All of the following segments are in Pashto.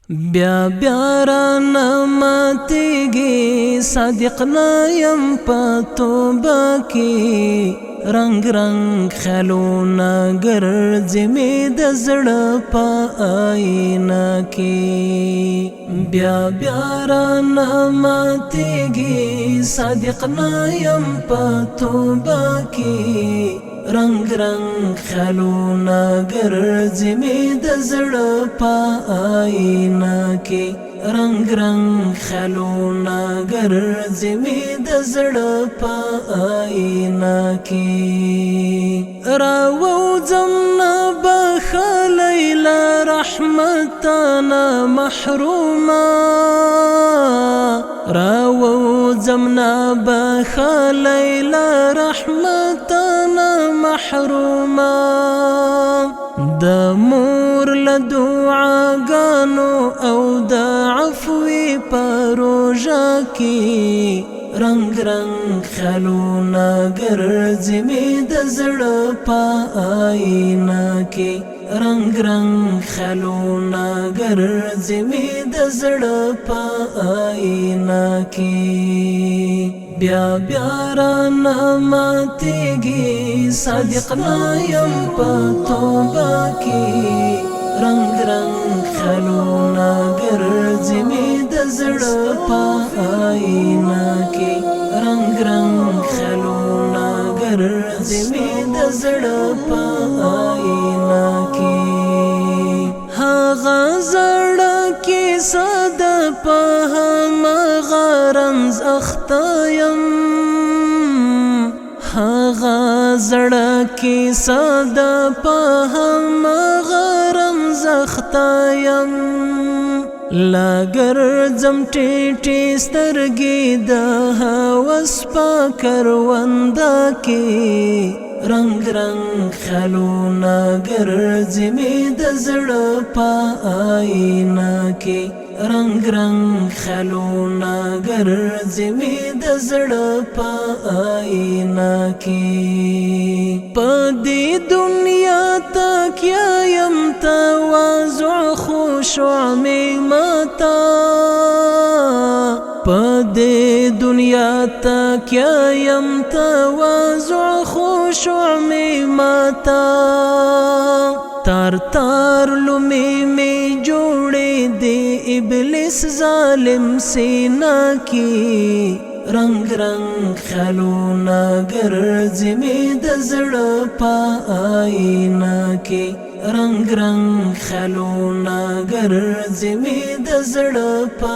بیا بیا رانه ماتیږي صادق نه یم په توبه کې رنگ رنگ خیالونه ګرځي مې د زړه په آینه کې بیا بیا رانه ماتیږي صادق نه یم په توبه کې رنگ رنگ خیالونه ګرځي مې د زړه په آینه کې رنگ رنگ خیالونه ګرځي مې د زړه په آینه کې راوځم نه بخلی له رحمتانه محرومه راوځم نه بخلی له رحمتانه محرومه د مور له دعاګانو او د عفوې په روژه کې رنگ رنگ خیالونه ګرځي مې د زړه په آینه کې رنگ رنگ خیالونه ګرځي مې د زړه په آینه کې بیا بیا رانه ماتیږي صادق نه یم په توبه کې رنگ رنگ خیالونه ګرځي مې د زړه په آینه کې رنگ رنگ خیالونه ګرځي مې د زړه په آینه کې هغه زړه کیسه ده په هماغه رمز اخته یم هغه زړه کیسه ده په هماغه رمز اخته یم لا ګرځم ټیټې سترګې د هوس په کرونده کې رنگ رنگ خیالونه ګرځي مې د زړه په آینه کې رنگ رنگ خیالونه ګرځي مې د زړه په آینه کې په دې دنیا تکیه یم تواضع خشوع مې ماته په دې دنیا تکیه یم تواضع خشوع مې ماته تار تار لومې مې جوړې دې ابلیس ظالم سینا کې رنگ رنگ خیالونه ګرځي مې د زړه په آینه کې رنگ رنگ خیالونه ګرځي مې د زړه په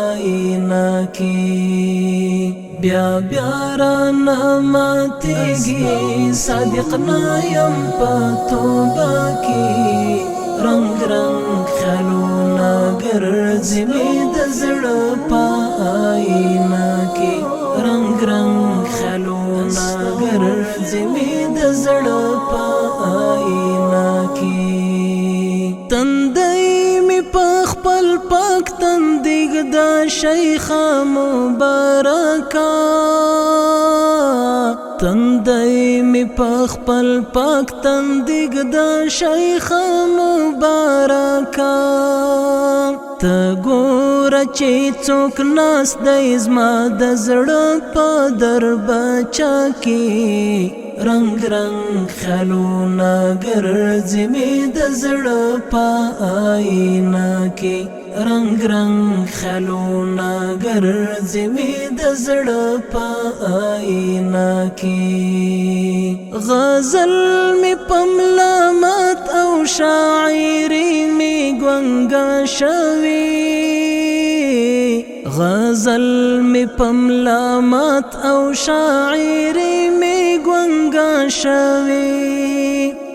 آینه کې بیا بیا رانه ماتیږي صادق نه یم په توبه کې رنگ رنگ خیالونه ګرځي مې د زړه په آینه کې رنگ رنگ خیالونه ګرځي مې د زړه په آینه کې تندی مې په خپل پاک تندیګ د شیخ مبارکه تندی مې په خپل پاک تندیګ د شیخ مبارکه ته ګوره چې څوک ناست دی زما د زړه په دربچه کې رنگ رنگ خیالونه ګرځي مې د زړه په آینه کې رنگ رنگ خیالونه ګرځي مې د زړه په آینه کې غزل مې په ملامت او شاعري مې ګونګه شوي غزل مې په ملامت او شاعري مې ګونګه شوي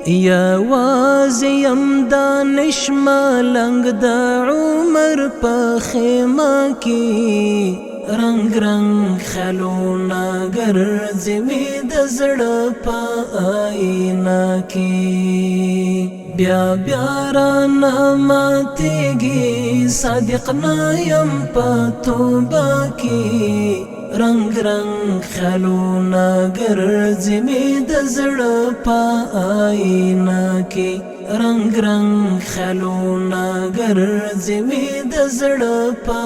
یوازې یم دانش ملنګ د عمر په خیمه کې رنگ رنگ خیالونه ګرځي مې د زړه په آینه کې بیا بیا رانه ماتیږي صادق نه یم په توبه کې رنگ رنگ خیالونه ګرځي مې د زړه په آینه کې رنگ رنگ خیالونه ګرځي مې د زړه په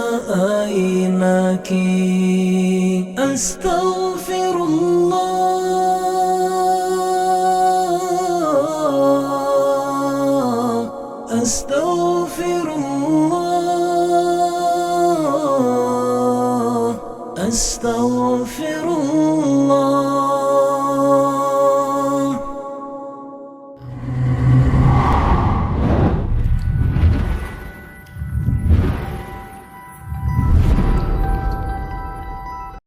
آئینه کې استغفر الله استغفر الله استغفر